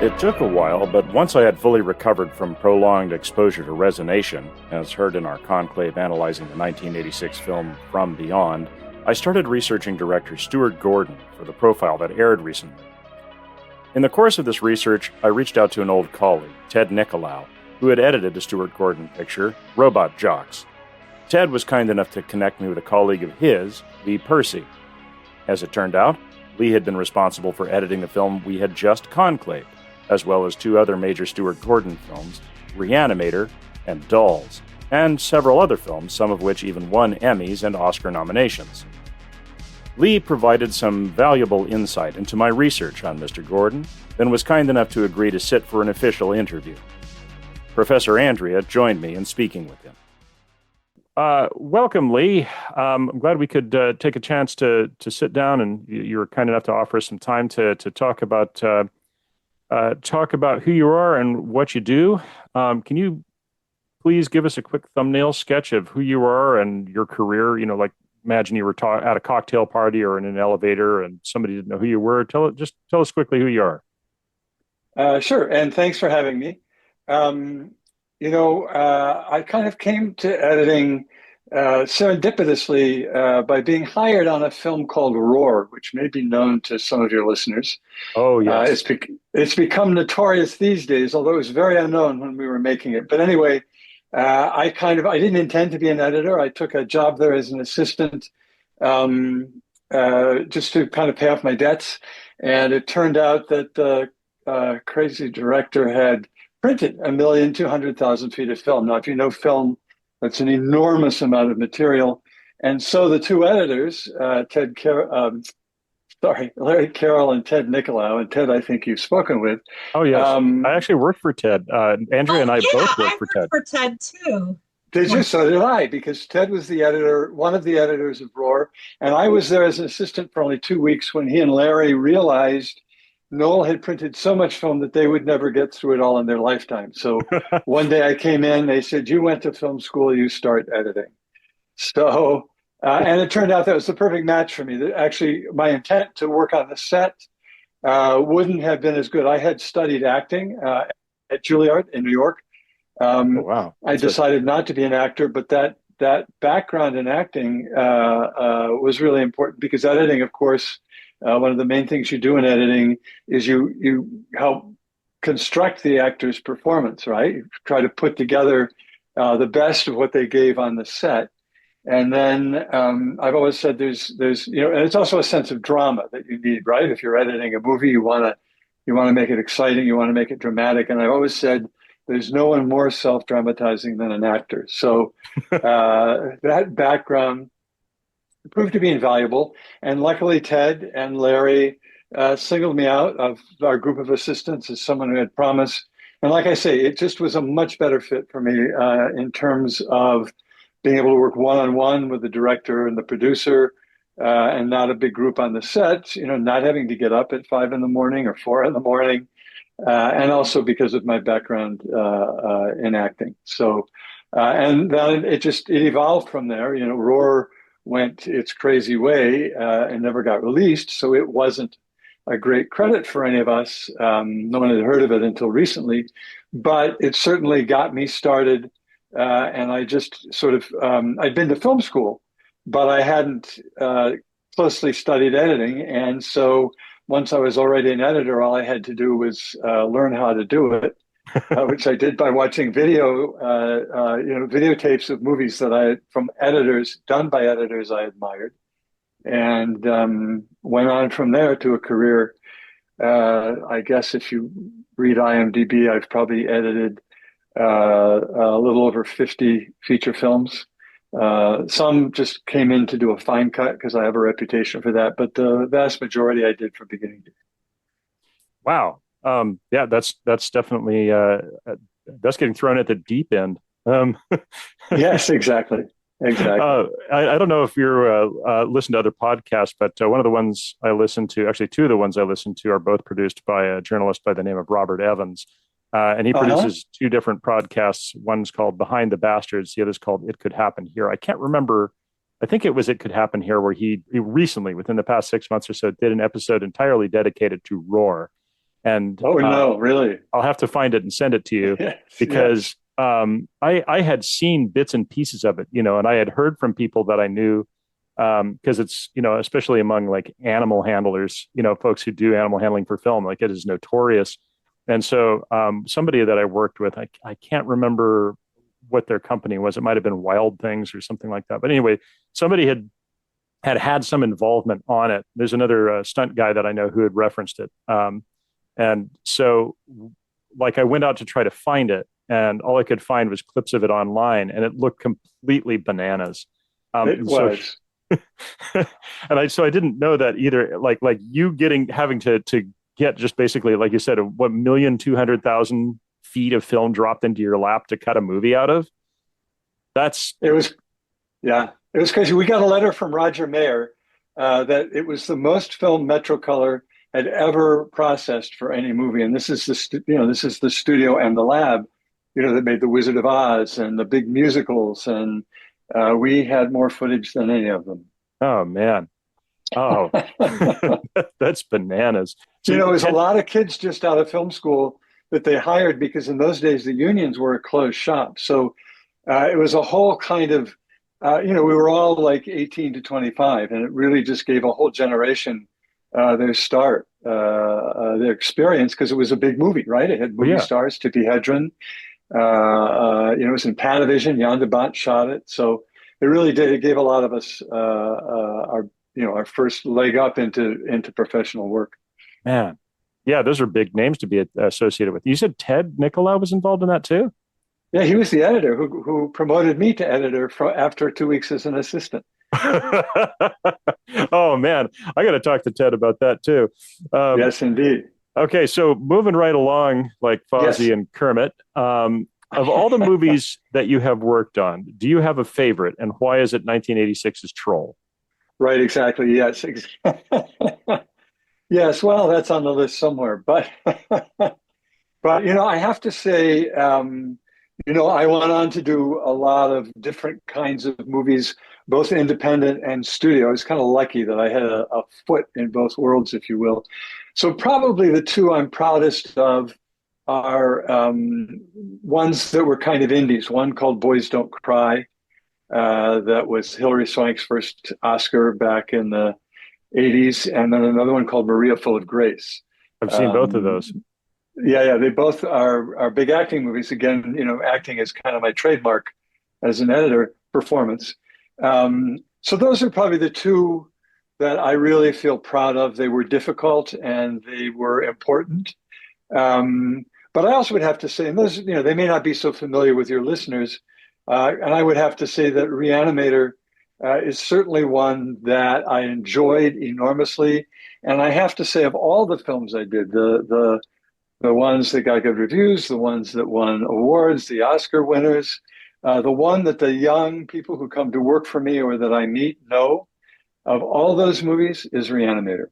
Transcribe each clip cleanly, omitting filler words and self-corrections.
It took a while, but once I had fully recovered from prolonged exposure to resonation, as heard in our conclave analyzing the 1986 film From Beyond, I started researching director Stuart Gordon for the profile that aired recently. In the course of this research, I reached out to an old colleague, Ted Nicolau, who had edited the Stuart Gordon picture, Robot Jocks. Ted was kind enough to connect me with a colleague of his, Lee Percy. As it turned out, Lee had been responsible for editing the film we had just conclaved, as well as two other major Stuart Gordon films, Re-Animator and Dolls, and several other films, some of which even won Emmys and Oscar nominations. Lee provided some valuable insight into my research on Mr. Gordon, then was kind enough to agree to sit for an official interview. Professor Andrea joined me in speaking with him. Welcome, Lee. I'm glad we could take a chance to sit down, and you were kind enough to offer us some time to talk about who you are and what you do. Can you please give us a quick thumbnail sketch of who you are and your career? You know, like imagine you were at a cocktail party or in an elevator and somebody didn't know who you were. Tell us quickly who you are. Sure, and thanks for having me. I kind of came to editing serendipitously by being hired on a film called Roar, which may be known to some of your listeners. Oh, yes. It's become notorious these days, although it was very unknown when we were making it. But anyway, I didn't intend to be an editor. I took a job there as an assistant just to kind of pay off my debts. And it turned out that the crazy director had printed 1,200,000 feet of film. Now, if you know film, that's an enormous amount of material. And so the two editors, Larry Carroll and Ted Nicolau, and Ted, I think you've spoken with. Oh, yes. I actually worked for Ted. Andrea and I both worked for Ted. For Ted, too. Did you? So did I, because Ted was the editor, one of the editors of Roar. And I was there as an assistant for only 2 weeks when he and Larry realized Noel had printed so much film that they would never get through it all in their lifetime. So one day I came in, they said, you went to film school, you start editing. So, and it turned out that was the perfect match for me. That actually, my intent to work on the set wouldn't have been as good. I had studied acting at Juilliard in New York. Wow. I decided not to be an actor, but that background in acting was really important because editing, of course, one of the main things you do in editing is you help construct the actor's performance, right? You try to put together the best of what they gave on the set. And then I've always said there's and it's also a sense of drama that you need, right? If you're editing a movie, you want to make it exciting, you want to make it dramatic. And I've always said there's no one more self-dramatizing than an actor. So that background proved to be invaluable. And luckily, Ted and Larry singled me out of our group of assistants as someone who had promise. And like I say, it just was a much better fit for me in terms of being able to work one-on-one with the director and the producer and not a big group on the set, not having to get up at 5 a.m. or 4 a.m. And also because of my background in acting. So, and then it evolved from there. Roar went its crazy way and never got released. So it wasn't a great credit for any of us. No one had heard of it until recently, but it certainly got me started. And I just sort of, I'd been to film school, but I hadn't closely studied editing. And so once I was already an editor, all I had to do was learn how to do it. Which I did by watching videotapes of movies that from editors, done by editors I admired, and went on from there to a career. I guess if you read IMDb, I've probably edited a little over 50 feature films. Some just came in to do a fine cut because I have a reputation for that, but the vast majority I did from beginning to end. Wow. Yeah, that's definitely that's getting thrown at the deep end. Yes, exactly. I don't know if you're listen to other podcasts, but one of the ones I listen to, actually two of the ones I listen to, are both produced by a journalist by the name of Robert Evans, and he produces two different podcasts. One's called Behind the Bastards, the other's called It Could Happen Here. I can't remember. I think it was It Could Happen Here, where he recently, within the past 6 months or so, did an episode entirely dedicated to Roar. And Oh no, really? I'll have to find it and send it to you Yes, yes. because I had seen bits and pieces of it, and I had heard from people that I knew because it's, especially among like animal handlers, folks who do animal handling for film, like it is notorious. And so somebody that I worked with, I can't remember what their company was. It might have been Wild Things or something like that. But anyway, somebody had some involvement on it. There's another stunt guy that I know who had referenced it. And so, like, I went out to try to find it, and all I could find was clips of it online, and it looked completely bananas. It So, was. so I didn't know that either. Like you having to get just basically, like you said, 1,200,000 feet of film dropped into your lap to cut a movie out of. That's It was, yeah, it was crazy. We got a letter from Roger Mayer that it was the most film Metrocolor had ever processed for any movie, and this is this is the studio and the lab, that made The Wizard of Oz and the big musicals, and we had more footage than any of them. oh man, oh that's bananas. So It was a lot of kids just out of film school that they hired because in those days the unions were a closed shop. So it was a whole kind of, we were all like 18 to 25, and it really just gave a whole generation their start, their experience, because it was a big movie, right? It had well, movie yeah, stars, Tippi Hedren. It was in Panavision. Jan de Bont shot it. So it really did. It gave a lot of us our first leg up into professional work. man, yeah, those are big names to be associated with. You said Ted Nicolau was involved in that too. Yeah, he was the editor who promoted me to editor after 2 weeks as an assistant. Oh man, I got to talk to Ted about that too. Um, Yes, indeed. okay, so moving right along, like Yes. Fozzie and Kermit, of all the movies that you have worked on, do you have a favorite, and why is it 1986's Troll? Right, exactly. Yes. Yes, well, that's on the list somewhere. But I have to say, I went on to do a lot of different kinds of movies, both independent and studio. I was kind of lucky that I had a foot in both worlds, if you will. So probably the two I'm proudest of are ones that were kind of indies. One called Boys Don't Cry, that was Hilary Swank's first Oscar back in the 80s, and then another one called Maria Full of Grace. I've seen both of Um, those. yeah, they both are big acting movies. Again, acting is kind of my trademark as an editor, performance. So those are probably the two that I really feel proud of. They were difficult and they were important. Um, but I also would have to say, and those, they may not be so familiar with your listeners, and I would have to say that Re-Animator is certainly one that I enjoyed enormously. And I have to say, of all the films I did, the ones that got good reviews, the ones that won awards, the Oscar winners, the one that the young people who come to work for me or that I meet know of all those movies is Re-Animator.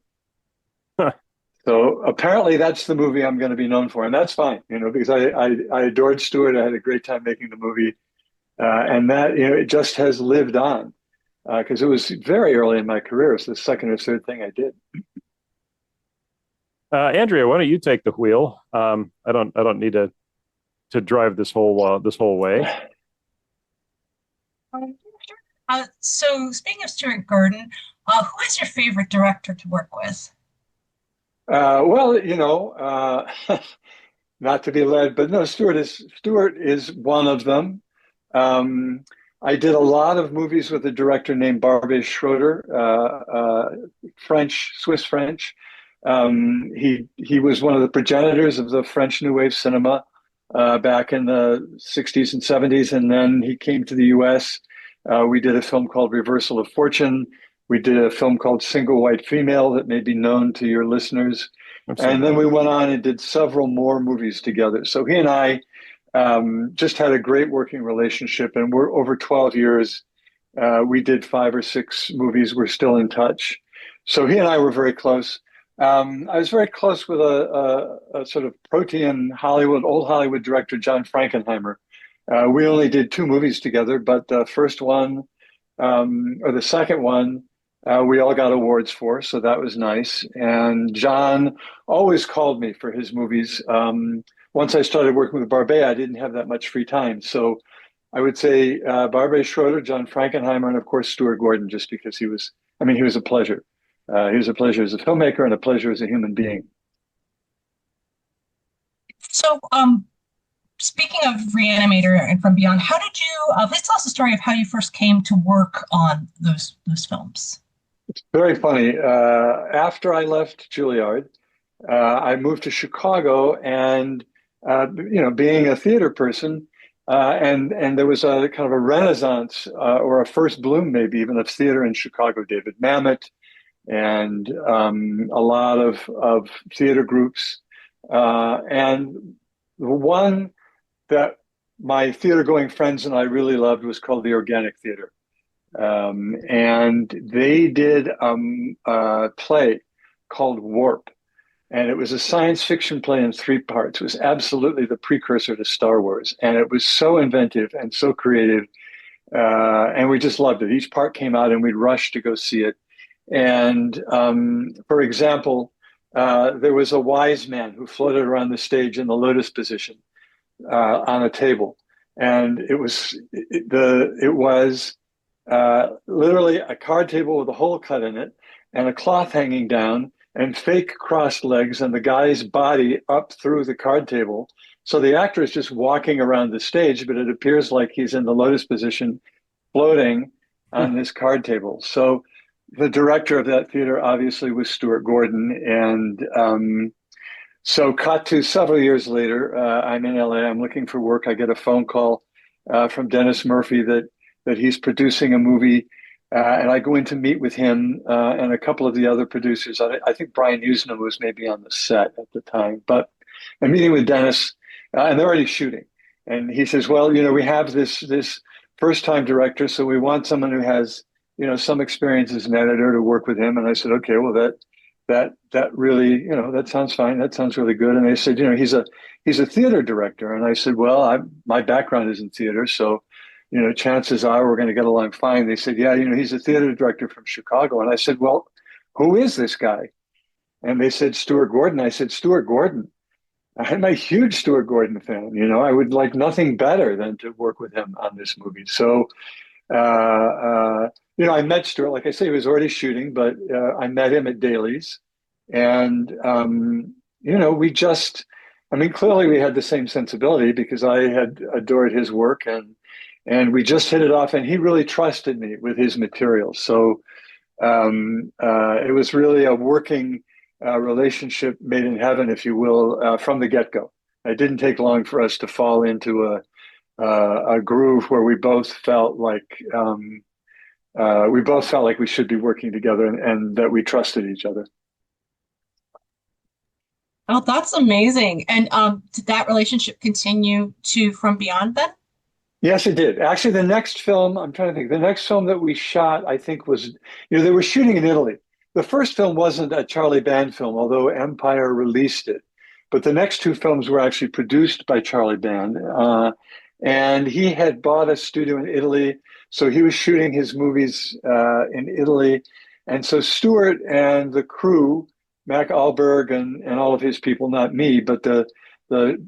So apparently that's the movie I'm going to be known for, and that's fine, because I adored Stewart. I had a great time making the movie, and that it just has lived on because it was very early in my career. It's the second or third thing I did. Andrea, why don't you take the wheel? I don't need to drive this whole way. Um, so speaking of Stuart Gordon, who is your favorite director to work with? Well, not to be led, but no, Stewart is one of them. Um, I did a lot of movies with a director named Barbet Schroeder, Swiss French. He was one of the progenitors of the French New Wave cinema back in the 60s and 70s, and then he came to the U.S. We did a film called Reversal of Fortune. We did a film called Single White Female that may be known to your listeners. I've seen And then that. we went on and did several more movies together. So he and I just had a great working relationship, and we're over 12 years. We did 5 or 6 movies. We're still in touch. So he and I were very close. I was very close with a sort of protean old Hollywood director, John Frankenheimer. We only did 2 movies together, but the first one or the second one we all got awards for, so that was nice. And John always called me for his movies. Once I started working with Barbet, I didn't have that much free time. So I would say Barbet Schroeder, John Frankenheimer, and of course Stuart Gordon, just because he was a pleasure. He was a pleasure as a filmmaker and a pleasure as a human being. So, speaking of Re-Animator and From Beyond, how did you, please tell us the story of how you first came to work on those films. Very funny. After I left Juilliard, I moved to Chicago, and being a theater person, and there was a kind of a renaissance or a first bloom, maybe even, of theater in Chicago. David Mamet and a lot of theater groups, and the one that my theater going friends and I really loved was called the Organic Theater. And they did a play called Warp. And it was a science fiction play in three parts. It was absolutely the precursor to Star Wars. And it was so inventive and so creative. And we just loved it. Each part came out and we'd rush to go see it. And for example, there was a wise man who floated around the stage in the lotus position on a table. And it was literally a card table with a hole cut in it and a cloth hanging down and fake crossed legs and the guy's body up through the card table. So the actor is just walking around the stage, but it appears like he's in the lotus position floating on this card table. So the director of that theater obviously was Stuart Gordon. And so cut to several years later, I'm in LA, I'm looking for work. I get a phone call from Dennis Murphy that he's producing a movie. And I go in to meet with him and a couple of the other producers. I think Brian Usna was maybe on the set at the time, but I'm meeting with Dennis and they're already shooting. And he says, well, we have this first time director, so we want someone who has, some experience as an editor to work with him. And I said, okay, well, that really, that sounds fine. That sounds really good. And they said, he's a theater director. And I said, well, my background is in theater, so chances are we're going to get along fine. They said, yeah, he's a theater director from Chicago. And I said, well, who is this guy? And they said, Stuart Gordon. I said, Stuart Gordon. I'm a huge Stuart Gordon fan. I would like nothing better than to work with him on this movie. So, I met Stuart. Like I say, he was already shooting, but I met him at Daly's. And, clearly we had the same sensibility because I had adored his work and we just hit it off, and he really trusted me with his material. So it was really a working relationship made in heaven, if you will, from the get-go. It didn't take long for us to fall into a groove where we both felt like we should be working together and that we trusted each other. Oh, that's amazing. And did that relationship continue to From Beyond then? Yes, it did. Actually, the next film, I'm trying to think, the next film that we shot, I think was, they were shooting in Italy. The first film wasn't a Charlie Band film, although Empire released it. But the next two films were actually produced by Charlie Band. And he had bought a studio in Italy. So he was shooting his movies in Italy. And so Stuart and the crew, Mac Alberg and all of his people, not me, but the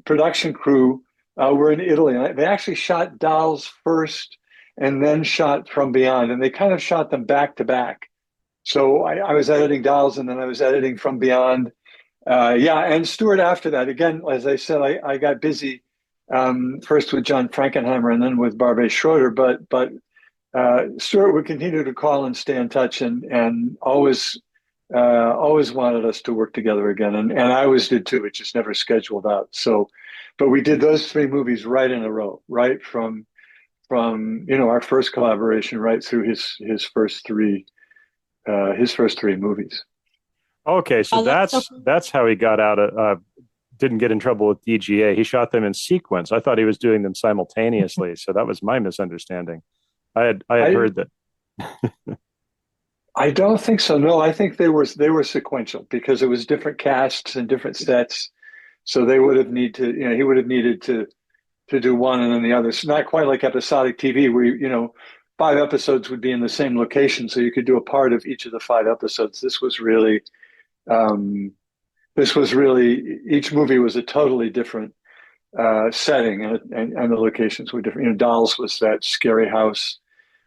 production crew, were in Italy. And they actually shot Dolls first and then shot From Beyond. And they kind of shot them back to back. So I was editing Dolls and then I was editing From Beyond. And Stuart after that. Again, as I said, I got busy first with John Frankenheimer and then with Barbet Schroeder. But Stuart would continue to call and stay in touch and always wanted us to work together again. And I always did too. It just never scheduled out. So, but we did those three movies right in a row, right from our first collaboration right through his first three movies. Okay, so that's how he got out of didn't get in trouble with DGA. He shot them in sequence. I thought he was doing them simultaneously, so that was my misunderstanding. I had heard that. I don't think so. No, I think they were sequential because it was different casts and different sets. So they would have he would have needed to do one and then the other. It's not quite like episodic TV where 5 episodes would be in the same location, so you could do a part of each of the 5 episodes. Um, this was really each movie was a totally different setting, and the locations were different. You know, Dolls was that scary house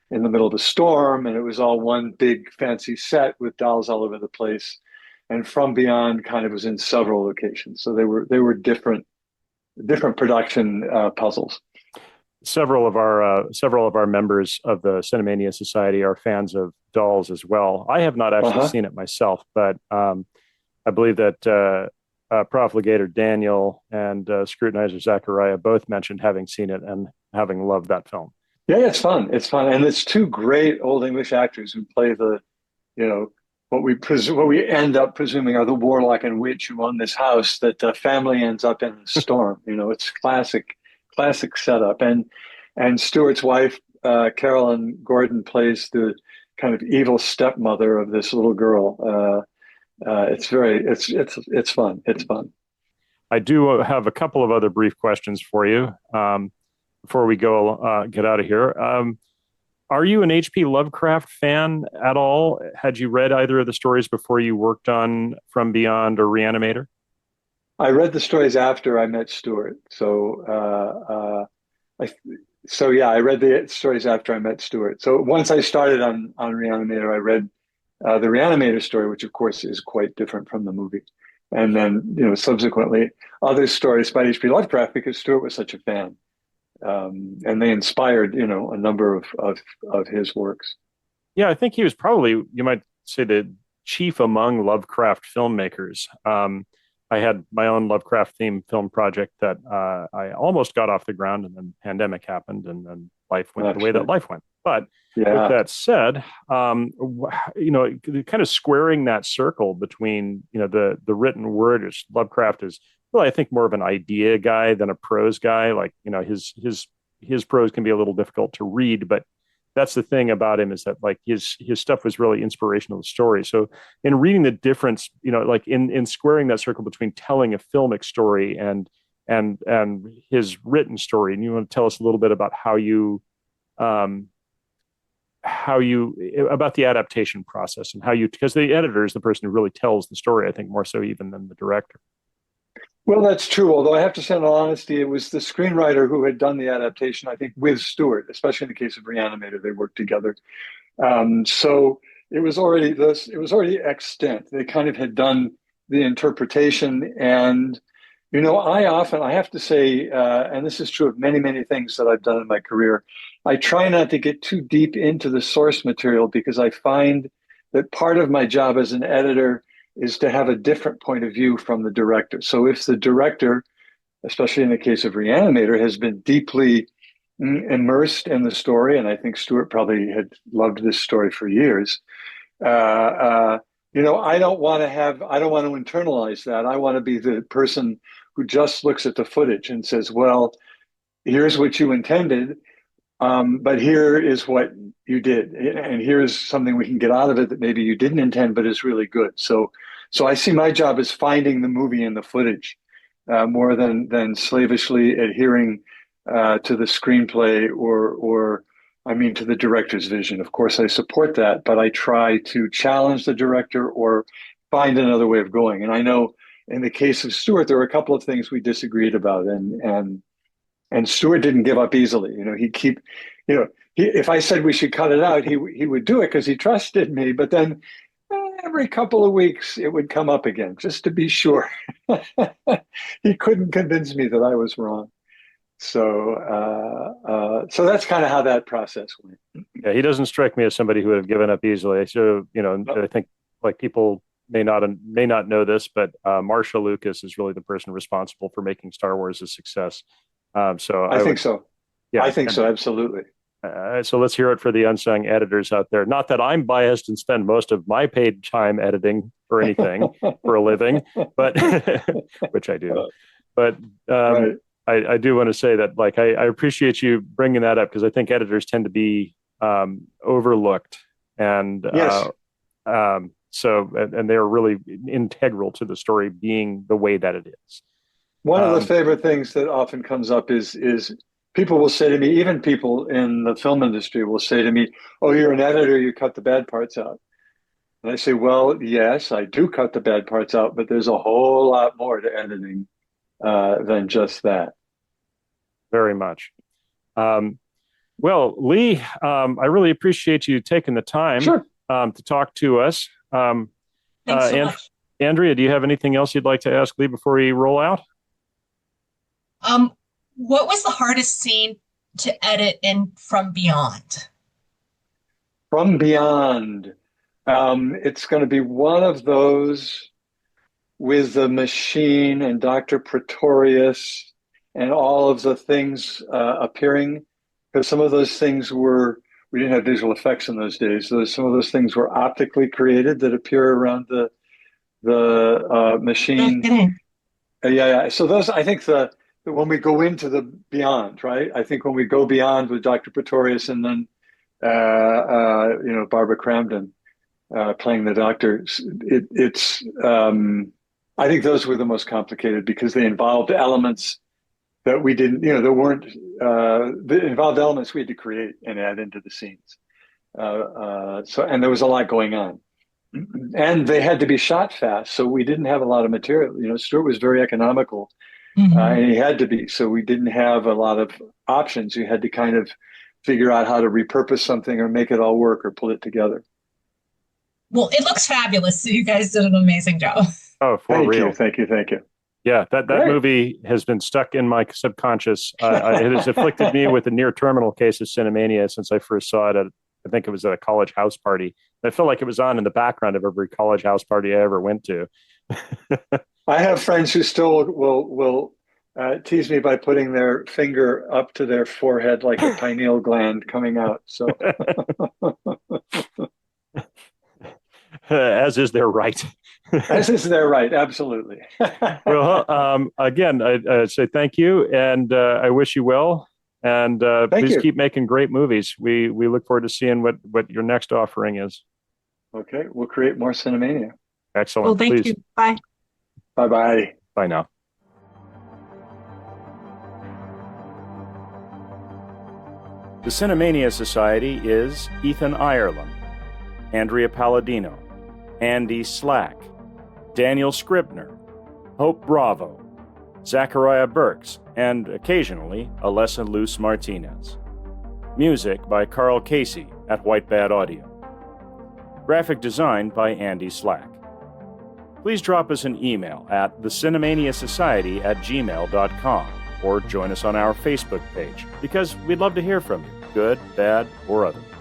in the middle of a storm, and it was all one big fancy set with dolls all over the place. And From Beyond kind of was in several locations, so they were different production puzzles. Several of our members of the Cinemania Society are fans of Dolls as well. I have not actually Uh-huh. seen it myself, but I believe that Profligator Daniel and Scrutinizer Zachariah both mentioned having seen it and having loved that film. Yeah, it's fun. It's fun, and it's two great old English actors who play you know, what we end up presuming are the warlock and witch who own this house that the family ends up in a storm. You know, it's classic setup. And Stewart's wife, Carolyn Gordon, plays the kind of evil stepmother of this little girl. It's fun. It's fun. I do have a couple of other brief questions for you before we go get out of here. Are you an H.P. Lovecraft fan at all? Had you read either of the stories before you worked on From Beyond or Re-Animator? I read the stories after I met Stewart. I, so yeah, I read the stories after I met Stewart. So once I started on Re-Animator, I read the Re-Animator story, which of course is quite different from the movie, and then subsequently other stories by H.P. Lovecraft because Stewart was such a fan, and they inspired a number of his works. Yeah, I think he was probably, you might say, the chief among Lovecraft filmmakers. I had my own Lovecraft themed film project that I almost got off the ground, and then pandemic happened, and then life went the way that life went. But with Yeah. that said, kind of squaring that circle between the written word, is Lovecraft is really, I think, more of an idea guy than a prose guy. Like his prose can be a little difficult to read, but that's the thing about him, is that like his stuff was really inspirational to the story. So in reading the difference, like in squaring that circle between telling a filmic story and his written story, and you want to tell us a little bit about um, how you about the adaptation process and how you, because the editor is the person who really tells the story, I think, more so even than the director. Well, that's true. Although I have to say, in all honesty, it was the screenwriter who had done the adaptation, I think, with Stewart, especially in the case of Re-Animator, they worked together. So it was already extant. They kind of had done the interpretation. And, I have to say, and this is true of many, many things that I've done in my career, I try not to get too deep into the source material because I find that part of my job as an editor is to have a different point of view from the director. So if the director, especially in the case of Re-Animator, has been deeply immersed in the story, and I think Stewart probably had loved this story for years. I don't want to internalize that. I want to be the person who just looks at the footage and says, "Well, here's what you intended, but here is what you did, and here's something we can get out of it that maybe you didn't intend, but is really good." So I see my job as finding the movie in the footage, more than slavishly adhering to the screenplay or I mean to the director's vision. Of course, I support that, but I try to challenge the director or find another way of going. And I know in the case of Stewart, there were a couple of things we disagreed about, and Stewart didn't give up easily. If I said we should cut it out, he would do it because he trusted me. But then every couple of weeks it would come up again, just to be sure. He couldn't convince me that I was wrong. So that's kind of how that process went. Yeah, he doesn't strike me as somebody who would have given up easily. So, I think like people may not know this, but Marsha Lucas is really the person responsible for making Star Wars a success. I think so. Yeah, I think so. Absolutely. So let's hear it for the unsung editors out there. Not that I'm biased and spend most of my paid time editing for anything for a living, but which I do. But Right. I do want to say that, like, I appreciate you bringing that up because I think editors tend to be overlooked, and Yes. and they're really integral to the story being the way that it is. One of the favorite things that often comes up is people will say to me, even people in the film industry will say to me, "Oh, you're an editor, you cut the bad parts out." And I say, "Well, yes, I do cut the bad parts out, but there's a whole lot more to editing than just that." Very much. Well, Lee, I really appreciate you taking the time Sure. to talk to us. Thanks so much. Andrea, do you have anything else you'd like to ask Lee before we roll out? What was the hardest scene to edit in From Beyond? From Beyond. It's going to be one of those with the machine and Dr. Pretorius and all of the things appearing, because some of those things we didn't have visual effects in those days. So some of those things were optically created that appear around the machine. Yeah. So those, I think when we go into the beyond, right? I think when we go beyond with Dr. Pretorius and then Barbara Cramden playing the doctor, it's I think those were the most complicated because they involved elements that we didn't, there weren't, the involved elements we had to create and add into the scenes. And there was a lot going on. And they had to be shot fast, so we didn't have a lot of material. Stuart was very economical, and he had to be. So we didn't have a lot of options. You had to kind of figure out how to repurpose something or make it all work or pull it together. Well, it looks fabulous. So you guys did an amazing job. Oh, Thank real. you. Thank you. Yeah, that movie has been stuck in my subconscious. It has afflicted me with a near terminal case of cinemania since I first saw it I think it was at a college house party. I felt like it was on in the background of every college house party I ever went to. I have friends who still will tease me by putting their finger up to their forehead like a pineal gland coming out. So, as is their right. As is their right, absolutely. Well, again, I say thank you, and I wish you well. And please keep making great movies. We look forward to seeing what your next offering is. Okay, we'll create more Cinemania. Excellent. Well, thank you. Bye. Bye-bye. Bye now. The Cinemania Society is Ethan Ireland, Andrea Palladino, Andy Slack, Daniel Scribner, Hope Bravo, Zachariah Burks, and occasionally Alessa Luce Martinez. Music by Carl Casey at White Bat Audio. Graphic design by Andy Slack. Please drop us an email at thecinemaniasociety@gmail.com or join us on our Facebook page because we'd love to hear from you, good, bad, or otherwise.